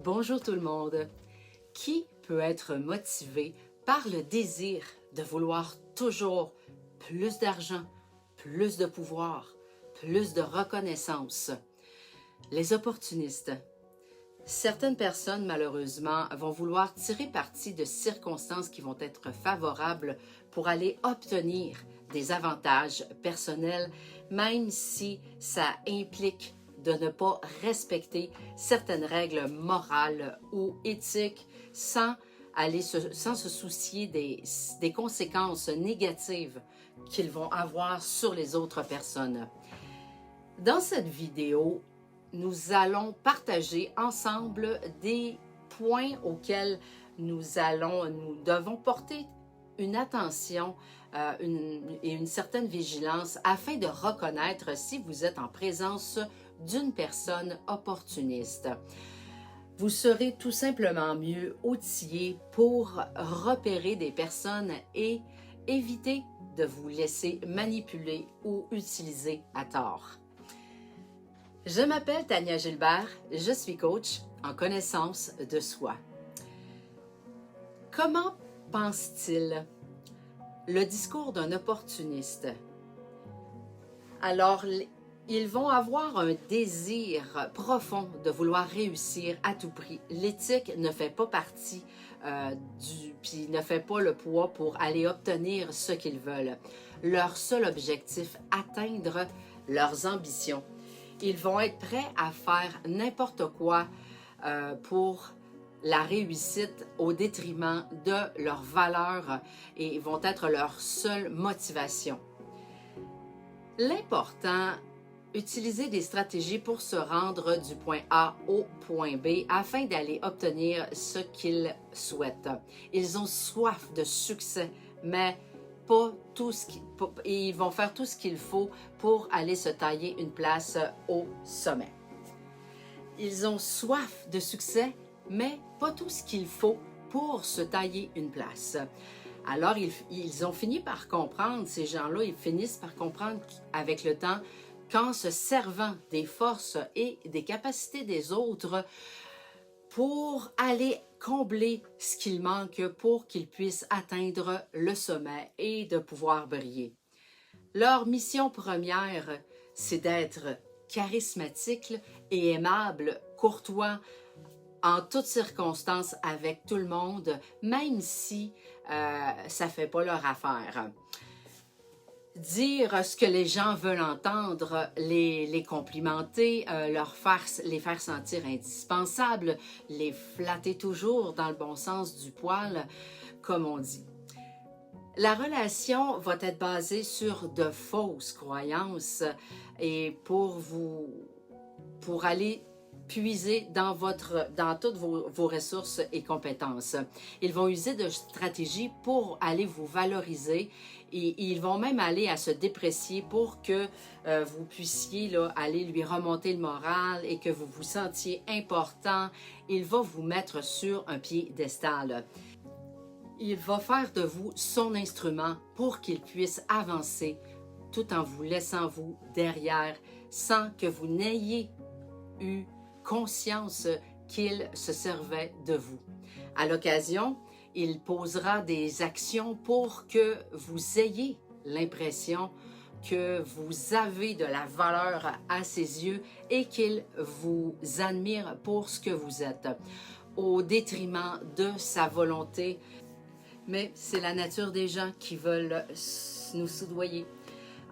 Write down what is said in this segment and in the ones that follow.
Bonjour tout le monde. Qui peut être motivé par le désir de vouloir toujours plus d'argent, plus de pouvoir, plus de reconnaissance? Les opportunistes. Certaines personnes, malheureusement, vont vouloir tirer parti de circonstances qui vont être favorables pour aller obtenir des avantages personnels, même si ça implique de ne pas respecter certaines règles morales ou éthiques sans se soucier des conséquences négatives qu'ils vont avoir sur les autres personnes. Dans cette vidéo, nous allons partager ensemble des points auxquels nous devons porter une attention et une certaine vigilance afin de reconnaître si vous êtes en présence d'une personne opportuniste. Vous serez tout simplement mieux outillé pour repérer des personnes et éviter de vous laisser manipuler ou utiliser à tort. Je m'appelle Tania Gilbert, je suis coach en connaissance de soi. Comment pense-t-il le discours d'un opportuniste? Alors, ils vont avoir un désir profond de vouloir réussir à tout prix. L'éthique ne fait pas partie puis ne fait pas le poids pour aller obtenir ce qu'ils veulent. Leur seul objectif, atteindre leurs ambitions. Ils vont être prêts à faire n'importe quoi pour la réussite au détriment de leurs valeurs et vont être leur seule motivation. L'important, utiliser des stratégies pour se rendre du point A au point B afin d'aller obtenir ce qu'ils souhaitent. Ils ont soif de succès, mais ils vont faire tout ce qu'il faut pour aller se tailler une place au sommet. Ils ont soif de succès, mais pas tout ce qu'il faut pour se tailler une place. Alors, ils ont fini par comprendre, ces gens-là, ils finissent par comprendre avec le temps qu'en se servant des forces et des capacités des autres pour aller combler ce qu'il manque pour qu'ils puissent atteindre le sommet et de pouvoir briller. Leur mission première, c'est d'être charismatique et aimable, courtois, en toutes circonstances avec tout le monde, même si ça ne fait pas leur affaire. Dire ce que les gens veulent entendre, les complimenter, les faire sentir indispensables, les flatter toujours dans le bon sens du poil, comme on dit. La relation va être basée sur de fausses croyances et pour aller puiser dans toutes vos ressources et compétences. Ils vont user de stratégies pour aller vous valoriser et ils vont même aller à se déprécier pour que vous puissiez aller lui remonter le moral et que vous vous sentiez important. Il va vous mettre sur un piédestal. Il va faire de vous son instrument pour qu'il puisse avancer tout en vous laissant vous derrière sans que vous n'ayez eu conscience qu'il se servait de vous. À l'occasion, il posera des actions pour que vous ayez l'impression que vous avez de la valeur à ses yeux et qu'il vous admire pour ce que vous êtes, au détriment de sa volonté. Mais c'est la nature des gens qui veulent nous soudoyer.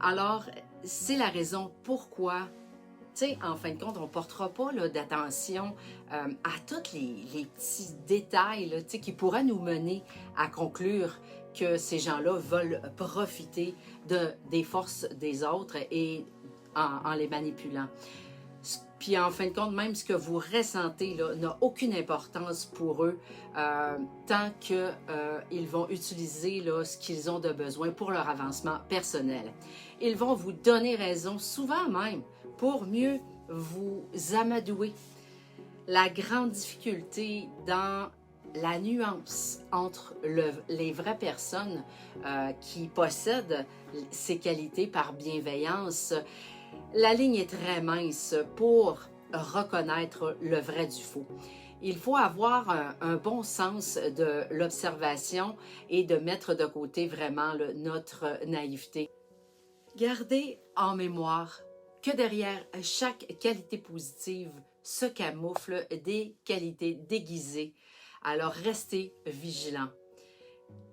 Alors, c'est la raison pourquoi en fin de compte, on ne portera pas d'attention à tous les petits détails qui pourraient nous mener à conclure que ces gens-là veulent profiter des forces des autres et en les manipulant. Puis en fin de compte, même ce que vous ressentez n'a aucune importance pour eux tant qu'ils vont utiliser ce qu'ils ont de besoin pour leur avancement personnel. Ils vont vous donner raison, souvent même, pour mieux vous amadouer. La grande difficulté dans la nuance entre les vraies personnes qui possèdent ces qualités par bienveillance, la ligne est très mince pour reconnaître le vrai du faux. il faut avoir un bon sens de l'observation et de mettre de côté vraiment notre naïveté. Gardez en mémoire que derrière chaque qualité positive se camouflent des qualités déguisées. Alors restez vigilants.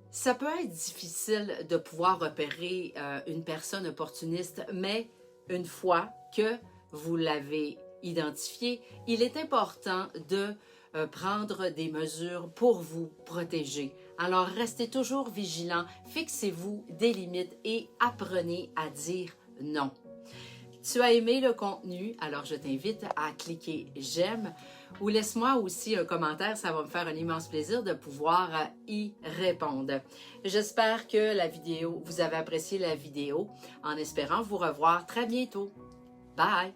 Ça peut être difficile de pouvoir repérer une personne opportuniste, mais une fois que vous l'avez identifié, il est important de prendre des mesures pour vous protéger. Alors restez toujours vigilants, fixez-vous des limites et apprenez à dire non. Tu as aimé le contenu, alors je t'invite à cliquer j'aime ou laisse-moi aussi un commentaire, ça va me faire un immense plaisir de pouvoir y répondre. J'espère que vous avez apprécié la vidéo en espérant vous revoir très bientôt. Bye!